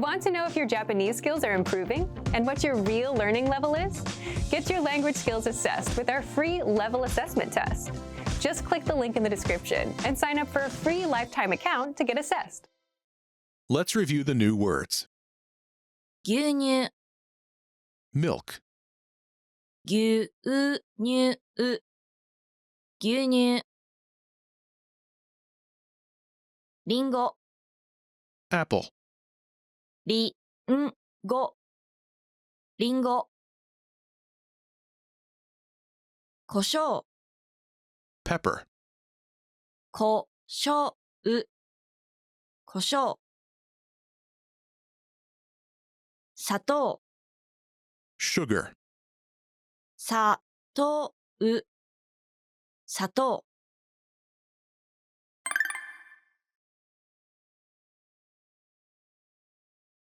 Want to know if your Japanese skills are improving and what your real learning level is? Get your language skills assessed with our free level assessment test. Just click the link in the description and sign up for a free lifetime account to get assessed. Let's review the new words. 牛乳、 Milk, 牛乳、牛乳。りんご、 apple, りんご、りんご。胡椒、 pepper, こしょう、胡椒。砂糖、 sugar, さとう、砂糖。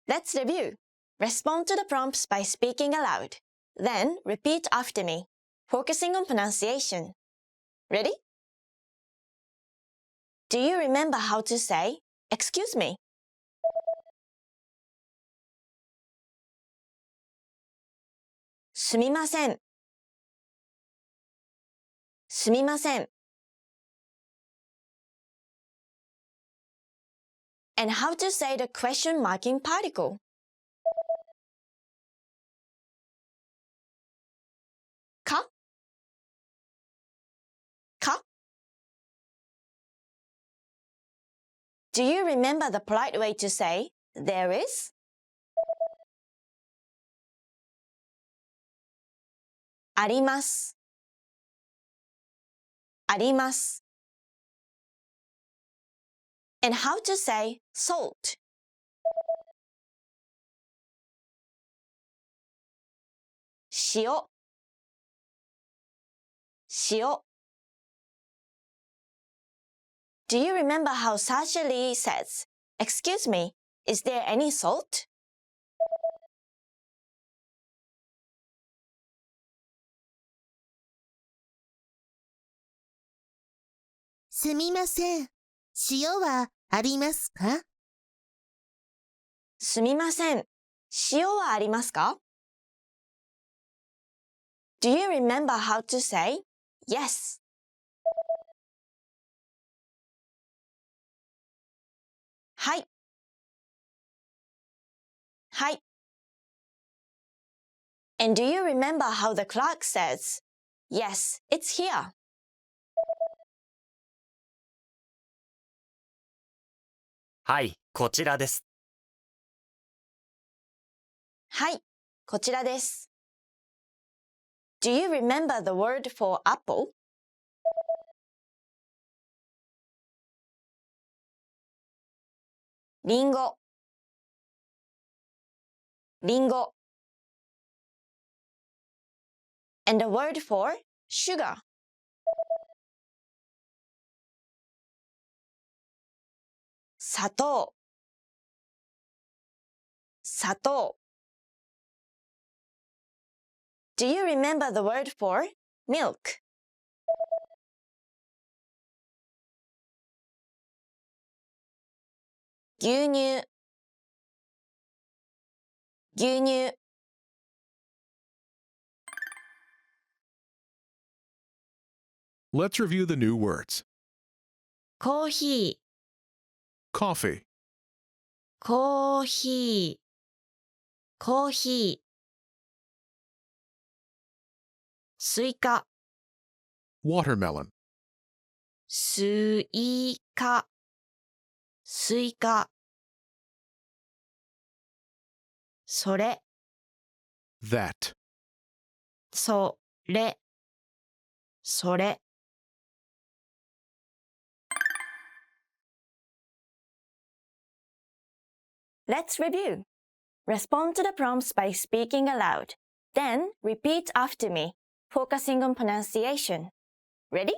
Let's review. Respond to the prompts by speaking aloud. Then repeat after me, focusing on pronunciation. Ready? Do you remember how to say, "Excuse me"? すみません。すみません。And how to say the question marking particle. かか Do you remember the polite way to say, "There is"? あります。あります。And how to say salt. 塩。塩。Do you remember how Sasha Lee says, "Excuse me, is there any salt"? すみません。塩はありますか？すみません。塩はありますか？ Do you remember how to say yes? はい。はい。And do you remember how the clerk says, "Yes, it's here"? はい、こちらです。はい、こちらです。Do you remember the word for apple? りんご。りんご。And the word for sugar. 砂糖。砂糖。Do you remember the word for milk? 牛乳。牛乳。Let's review the new words. コーヒー、 Coffee, コーヒー、コーヒー。スイカ、 watermelon, スイカ、スイカ。それ、 that, それ、それ。Let's review. Respond to the prompts by speaking aloud. Then repeat after me, focusing on pronunciation. Ready?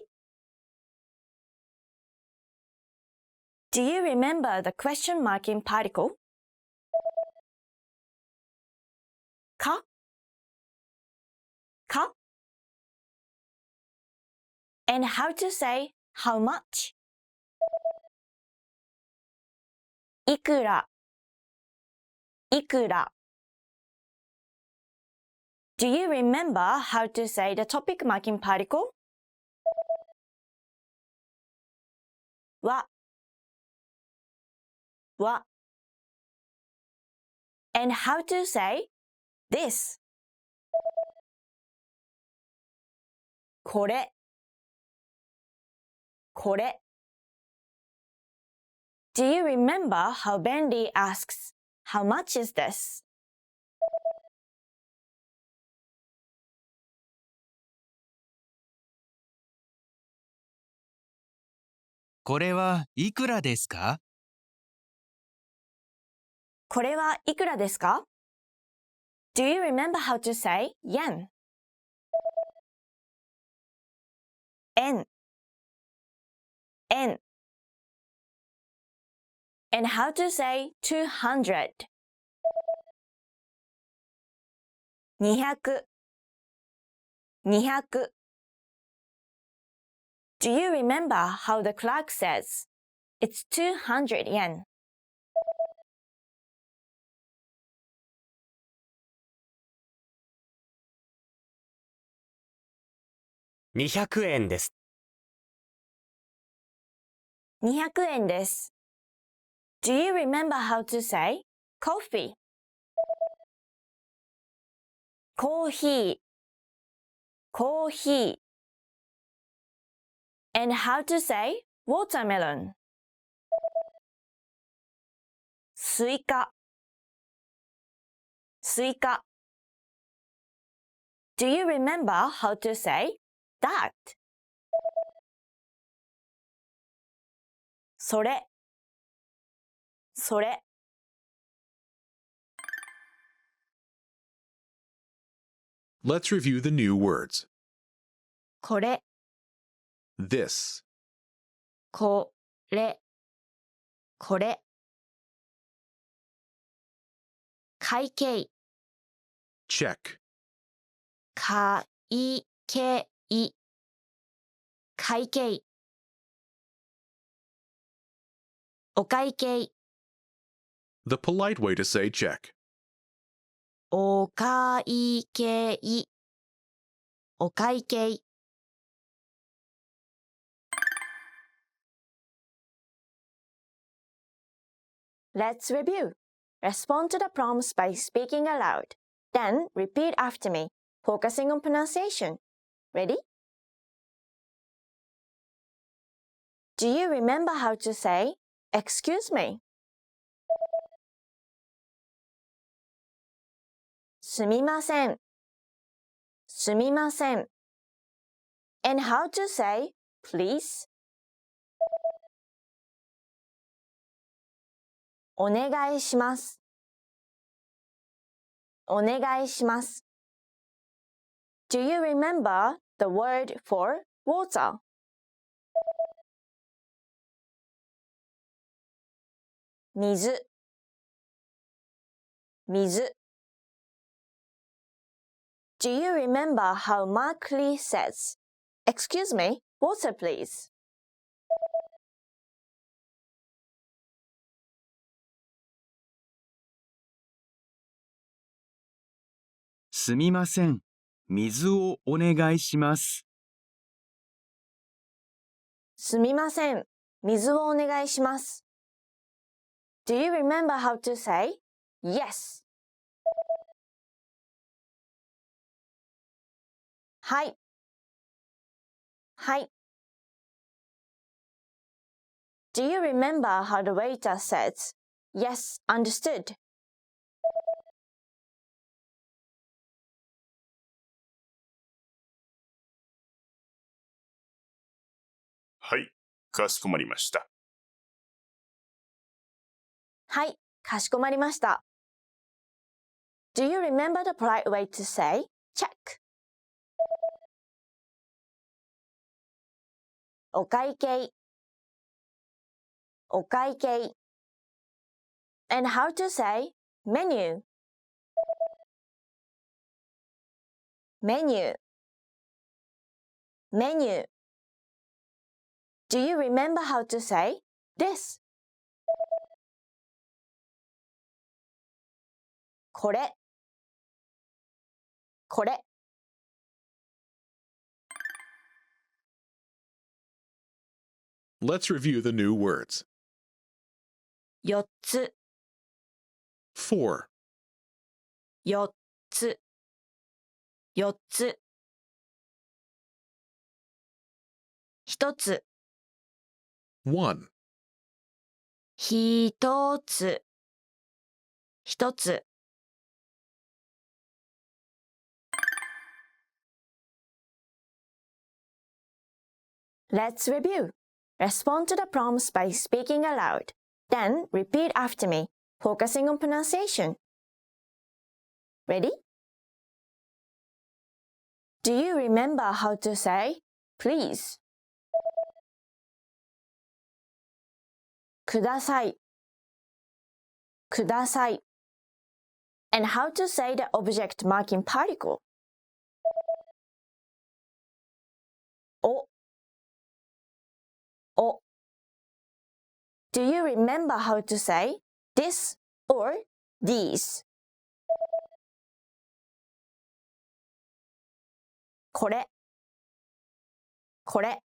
Do you remember the question marking particle? かか And how to say how much? いくらいくら。Do you remember how to say the topic marking particle? は and how to say this? これ Do you remember how Bendy asks, how much is this? これはいくらですか？これはいくらですか? Do you remember how to say yen? 円 and how to say 200? 200 Do you remember how the clerk says, it's 200 yen? 200円です。200円です。Do you remember how to say coffee? コーヒー and how to say watermelon? スイカ Do you remember how to say that? それ Let's review the new words. これ、 This, これ、これ。会計、 check, 会計、会計。お会計、 the polite way to say check. お会計、お会計。Let's review. Respond to the prompts by speaking aloud. Then repeat after me, focusing on pronunciation. Ready? Do you remember how to say, excuse me? すみません and how to say, please? お願いします Do you remember the word for water? 水 Do you remember how Mark Lee says, excuse me, water please? すみません。水をお願いします。すみません。水をお願いします。Do you remember how to say yes? はい。Do you remember how the waiter says, yes, understood? はい、かしこまりました。はい、かしこまりました。Do you remember the polite way to say check? お会計 and how to say menu? Do you remember how to say this? これ、これ。Let's review the new words. 4つ、 4, 4つ、4つ。1つ、 1, 1つ、1つ。Let's review. Respond to the prompts by speaking aloud. Then repeat after me, focusing on pronunciation. Ready? Do you remember how to say please? ください、ください。And how to say the object marking particle? お、お。Do you remember how to say this or these? これ、これ。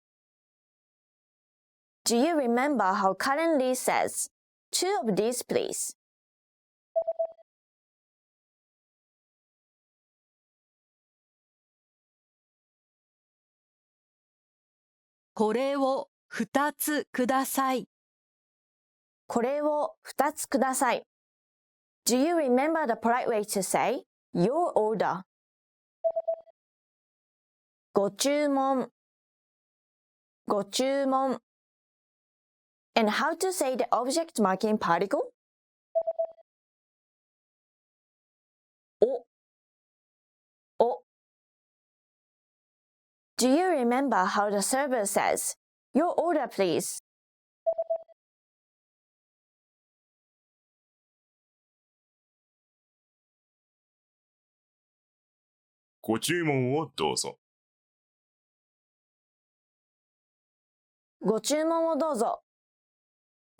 Do you remember how Currently says two of these please? これを2つください。これを2つください。Do you remember the polite way to say your order? ご注文、ご注文。And how to say the object marking particle? お、お。Do you remember how the server says, your order please? ご注文をどうぞ。ご注文をどうぞ。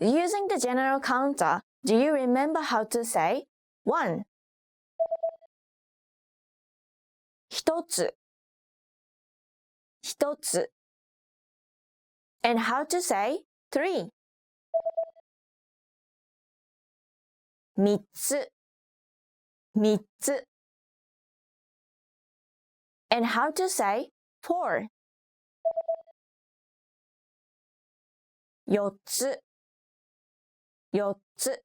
Using the general counter, do you remember how to say 1? 一つ、一つ。And how to say 3? 三つ、三つ。And how to say 4? 四つ、四つ。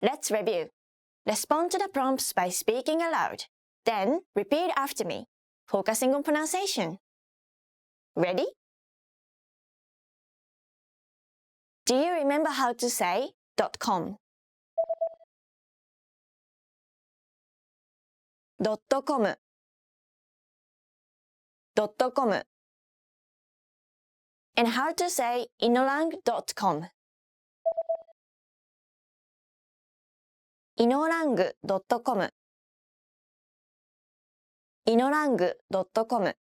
Let's review. Respond to the prompts by speaking aloud. Then repeat after me, focusing on pronunciation. Ready? Do you remember how to say .com? .com, .com. And how to say inolang.com? inolang.com, inolang.com.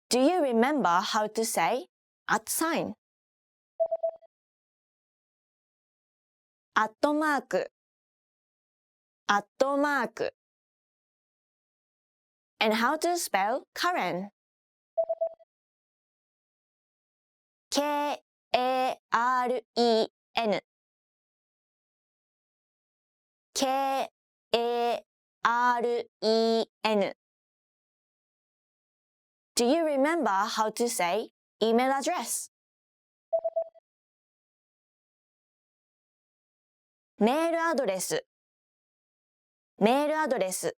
Do you remember how to say at sign? アットマーク、アットマーク。And how to spell Karen? K-A-R-E-N, K-A-R-E-N. Do you remember how to say email address? メールアドレス、メールアドレス。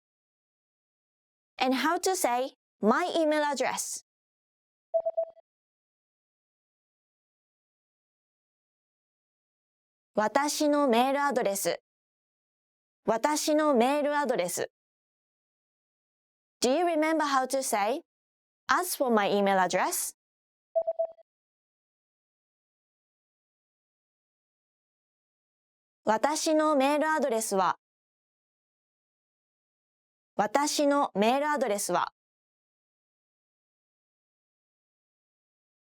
And how to say my email address? 私のメールアドレス、私のメールアドレス。Do you remember how to say as for my email address? 私のメールアドレスは、私のメールアドレスは。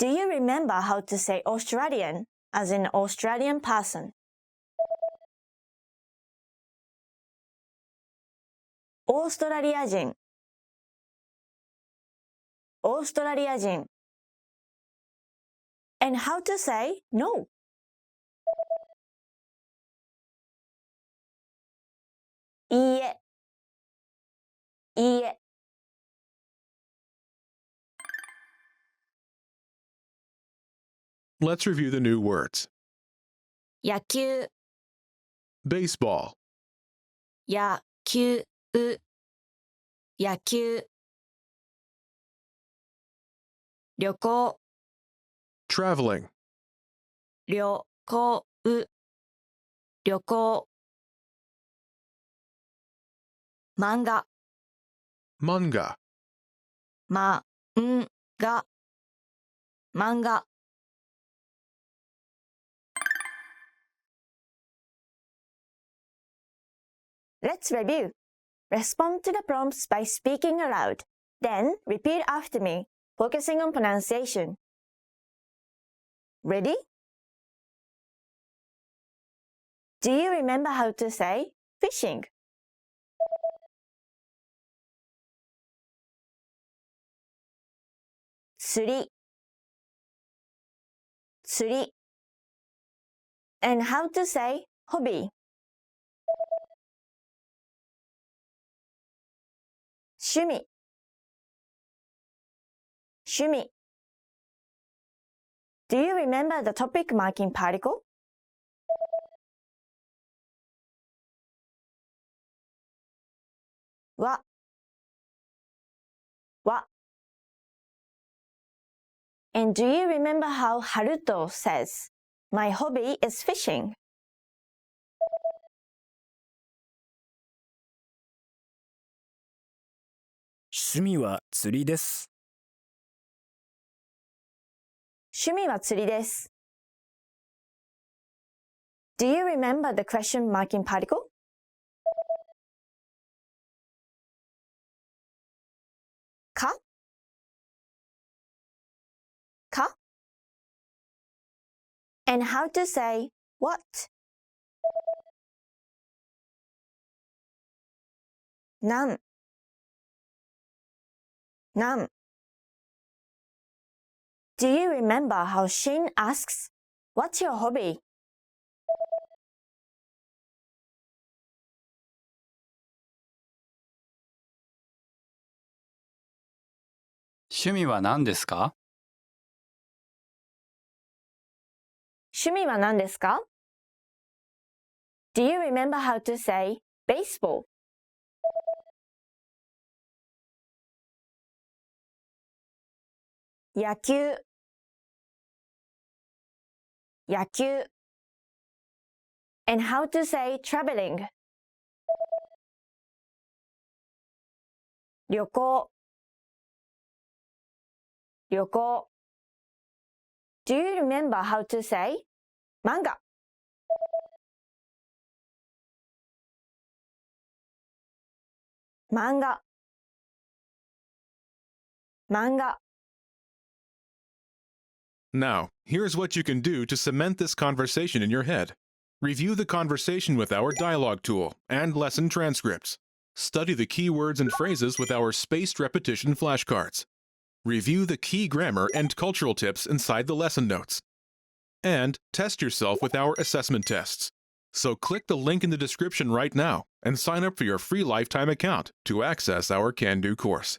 Do you remember how to say Australian as in Australian person? オーストラリア人、オーストラリア人。And how to say no? いいえ、いいえ。Let's review the new words. 野球、 Baseball, 野球、野球。旅行、 traveling, 旅行、旅行。漫画、 manga, まんが、漫画。Let's review. Respond to the prompts by speaking aloud. Then repeat after me, focusing on pronunciation. Ready? Do you remember how to say fishing? Tsuri, tsuri. And how to say hobby? 趣味、趣味。Do you remember the topic marking particle? は、は。And do you remember how Haruto says, "My hobby is fishing"? 趣味は釣りです。趣味は釣りです。Do you remember the question marking particle? かか And how to say what? なんなん Do you remember how Shin asks, "What's your hobby?" 趣味は何ですか？趣味は何ですか Do you remember how to say baseball? 野球野球 And how to say traveling? 旅行旅行 Do you remember how to say 漫画漫画漫画 Now, here's what you can do to cement this conversation in your head. Review the conversation with our dialogue tool and lesson transcripts. Study the key words and phrases with our spaced repetition flashcards. Review the key grammar and cultural tips inside the lesson notes. And test yourself with our assessment tests. So click the link in the description right now and sign up for your free lifetime account to access our Can Do course.